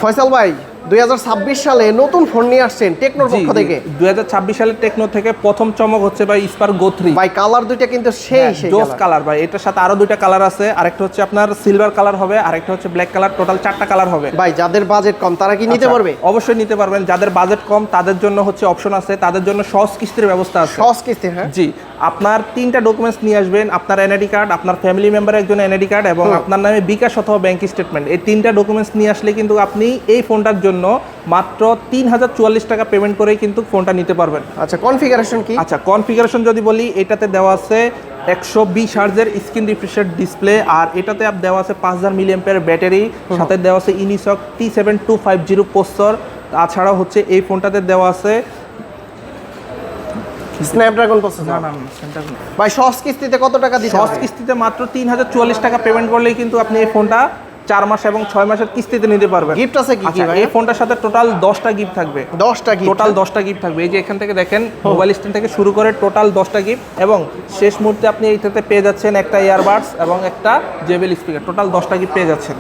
ফয়সাল ভাই 2026 সালে নতুন ফোন নিয়ে আসছেন টেকনোর পক্ষ থেকে। 2026 সালে টেকনো থেকে প্রথম চমক হচ্ছে ভাই স্পার্ক গো 3 ভাই কালার দুইটা কিন্তু সেই জোস কালার ভাই। এটার সাথে আরো দুইটা কালার আছে, আরেকটা হচ্ছে আপনার সিলভার কালার হবে, আরেকটা হচ্ছে ব্ল্যাক কালার। টোটাল 4টা কালার হবে। ভাই যাদের বাজেট কম তারা কি নিতে পারবে? অবশ্যই নিতে পারবেন। যাদের বাজেট কম তাদের জন্য হচ্ছে অপশন আছে, তাদের জন্য সহজ কিস্তির ব্যবস্থা আছে। সহজ কিস্তি? হ্যাঁ জি, আপনার 3টা ডকুমেন্টস নিয়ে আসবেন, আপনার এনআইডি কার্ড, আপনার ফ্যামিলি মেম্বারের একজন এনআইডি কার্ড এবং আপনার নামে বিকাশ অথবা ব্যাংক স্টেটমেন্ট। এই 3টা ডকুমেন্টস নিয়ে আসলে কিন্তু আপনি এই ফোনটার জন্য মাত্র 3044 টাকা পেমেন্ট করেই কিন্তু ফোনটা নিতে পারবেন। আচ্ছা কনফিগারেশন কি? আচ্ছা কনফিগারেশন যদি বলি, এটাতে দেওয়া আছে 120 হার্জের স্ক্রিন রিফ্রেশ ডিসপ্লে, আর এটাতে দেওয়া আছে 5000 মিলিঅ্যাম্পিয়ার ব্যাটারি, সাথে দেওয়া আছে ইনিসক T7250 প্রসেসর। তাছাড়াও হচ্ছে এই ফোনটাতে দেওয়া আছে স্ন্যাপড্রাগন প্রসেসর। ভাই সহজ কিস্তিতে কত টাকা দিতে হবে? সহজ কিস্তিতে মাত্র 3044 টাকা পেমেন্ট করলেই কিন্তু আপনি এই ফোনটা 4 মাস এবং 6 মাসের কিস্তিতে নিতে পারবেন। গিফট আছে কি কি ভাই? এই ফোনটার সাথে টোটাল 10টা গিফট থাকবে। 10টা গিফট? টোটাল 10টা গিফট থাকবে। এই যে এখান থেকে দেখেন মোবাইল স্ট্যান্ড থেকে শুরু করে টোটাল 10টা গিফট, এবং শেষ মুহূর্তে আপনি এইটাতে পেয়ে যাচ্ছেন একটা ইয়ারবাডস এবং একটা জেবিএল স্পিকার। টোটাল 10টা গিফট পেয়ে যাচ্ছেন।